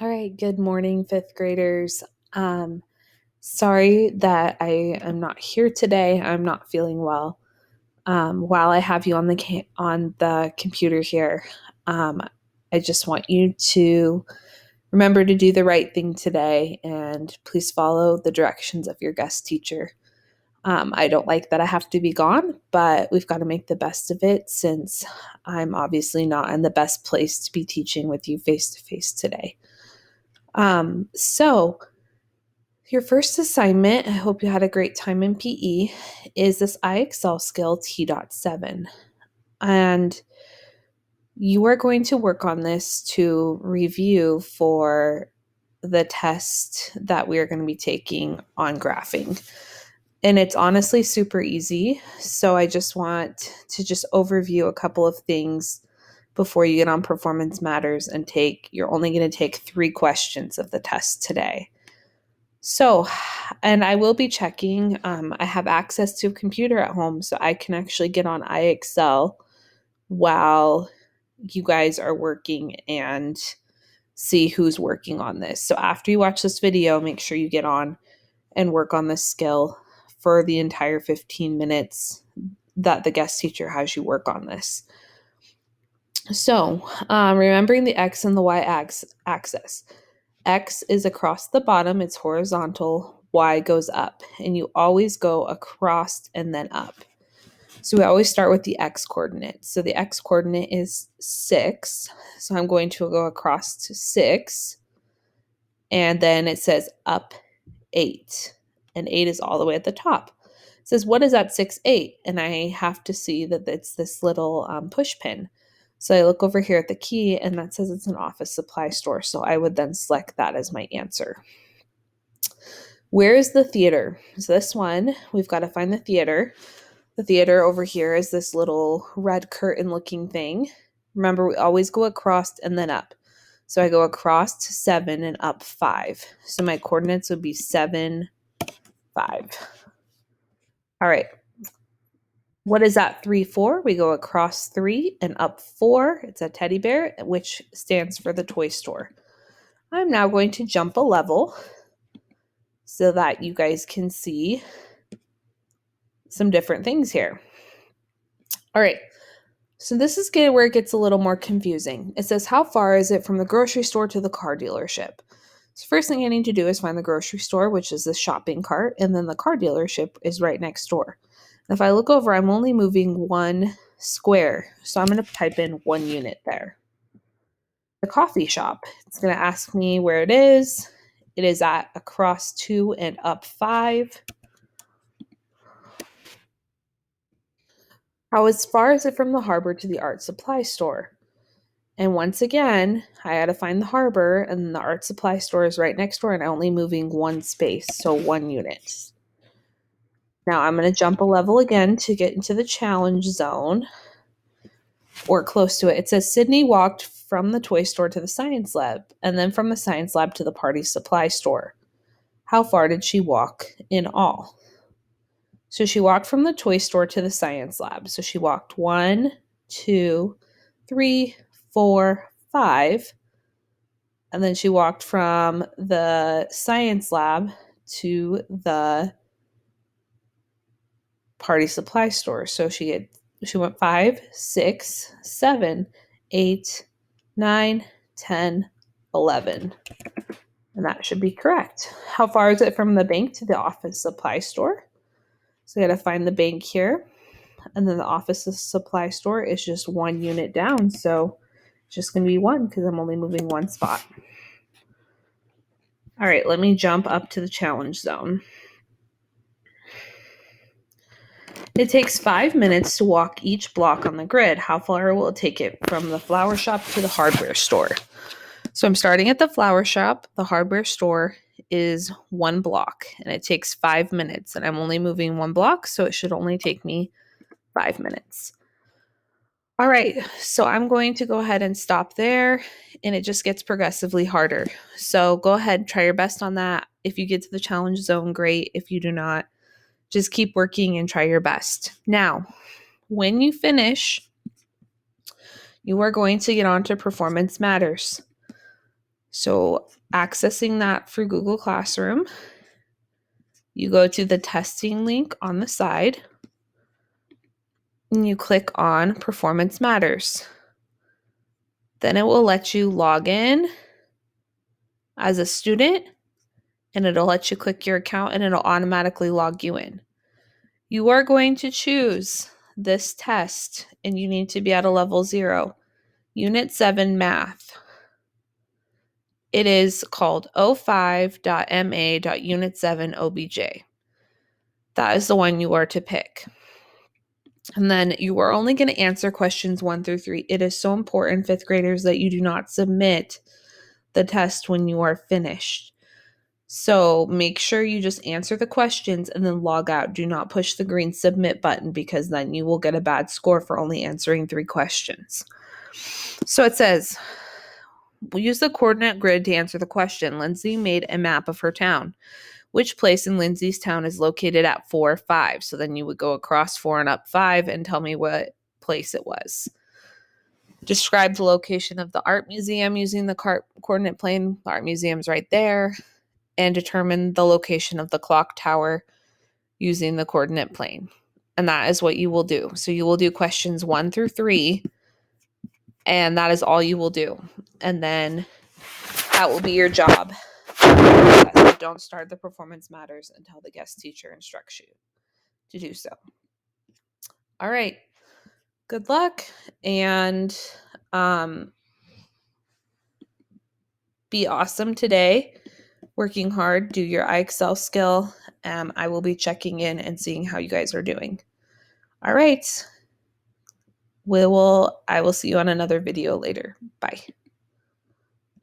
All right, good morning, fifth graders. Um, Sorry that I am not here today. I'm not feeling well. While I have you on the computer here, um, I just want you to remember to do the right thing today, and please follow the directions of your guest teacher. I don't like that I have to be gone, but we've got to make the best of it since I'm obviously not in the best place to be teaching with you face to face today. So your first assignment, I hope you had a great time in PE, is this IXL skill T.7. And you are going to work on this to review for the test that we are going to be taking on graphing. And it's honestly super easy. So I just want to just overview a couple of things before you get on Performance Matters and you're only going to take 3 questions of the test today. So, and I will be checking. I have access to a computer at home, so I can actually get on IXL while you guys are working and see who's working on this. So, after you watch this video, make sure you get on and work on this skill for the entire 15 minutes that the guest teacher has you work on this. So, remembering the X and the Y axis. X is across the bottom, it's horizontal, Y goes up, and you always go across and then up. So we always start with the X coordinate. So the X coordinate is 6. So I'm going to go across to 6. And then it says up 8. And 8 is all the way at the top. It says, what is that 6, 8? And I have to see that it's this little push pin. So I look over here at the key and that says it's an office supply store. So I would then select that as my answer. Where is the theater? So this one, we've got to find the theater. The theater over here is this little red curtain looking thing. Remember, we always go across and then up. So I go across to 7 and up 5. So my coordinates would be 7, 5. All right. What is that 3, 4? We go across 3 and up 4. It's a teddy bear, which stands for the toy store. I'm now going to jump a level so that you guys can see some different things here. All right. So this is where it gets a little more confusing. It says, how far is it from the grocery store to the car dealership? So first thing I need to do is find the grocery store, which is the shopping cart, and then the car dealership is right next door. If I look over, I'm only moving 1 square, so I'm going to type in 1 unit there. The coffee shop, it's going to ask me where it is. It is at across 2 and up 5. How far is it from the harbor to the art supply store? And once again, I had to find the harbor, and the art supply store is right next door, and I'm only moving 1 space, so 1 unit. Now I'm going to jump a level again to get into the challenge zone, or close to it. It says Sydney walked from the toy store to the science lab, and then from the science lab to the party supply store. How far did she walk in all? So she walked from the toy store to the science lab. So she walked 1, 2, 3, 4, 5. And then she walked from the science lab to the party supply store. So she went 5, 6, 7, 8, 9, 10, 11. And that should be correct. How far is it from the bank to the office supply store? So I got to find the bank here. And then the office supply store is just 1 unit down. So it's just going to be 1 because I'm only moving 1 spot. All right, let me jump up to the challenge zone. It takes 5 minutes to walk each block on the grid. How far will it take it from the flower shop to the hardware store? So I'm starting at the flower shop. The hardware store is 1 block, and it takes 5 minutes, and I'm only moving 1 block, so it should only take me 5 minutes. All right, so I'm going to go ahead and stop there, and it just gets progressively harder. So go ahead, try your best on that. If you get to the challenge zone, great. If you do not, just keep working and try your best. Now, when you finish, you are going to get on to Performance Matters. So accessing that through Google Classroom, you go to the testing link on the side and you click on Performance Matters. Then it will let you log in as a student and it'll let you click your account and it'll automatically log you in. You are going to choose this test and you need to be at a level 0, Unit 7 Math. It is called 05.ma.unit 7 OBJ. That is the one you are to pick. And then you are only going to answer questions 1 through 3. It is so important, 5th graders, that you do not submit the test when you are finished. So make sure you just answer the questions and then log out. Do not push the green submit button because then you will get a bad score for only answering 3 questions. So it says, we'll use the coordinate grid to answer the question. Lindsay made a map of her town. Which place in Lindsay's town is located at 4, 5? So then you would go across 4 and up 5 and tell me what place it was. Describe the location of the art museum using the coordinate plane. The art museum's right there. And determine the location of the clock tower using the coordinate plane. And that is what you will do. So you will do questions 1 through 3. And that is all you will do. And then that will be your job. Don't start the Performance Matters until the guest teacher instructs you to do so. All right. Good luck and be awesome today. Working hard, do your IXL skill. I will be checking in and seeing how you guys are doing. All right. I will see you on another video later. Bye.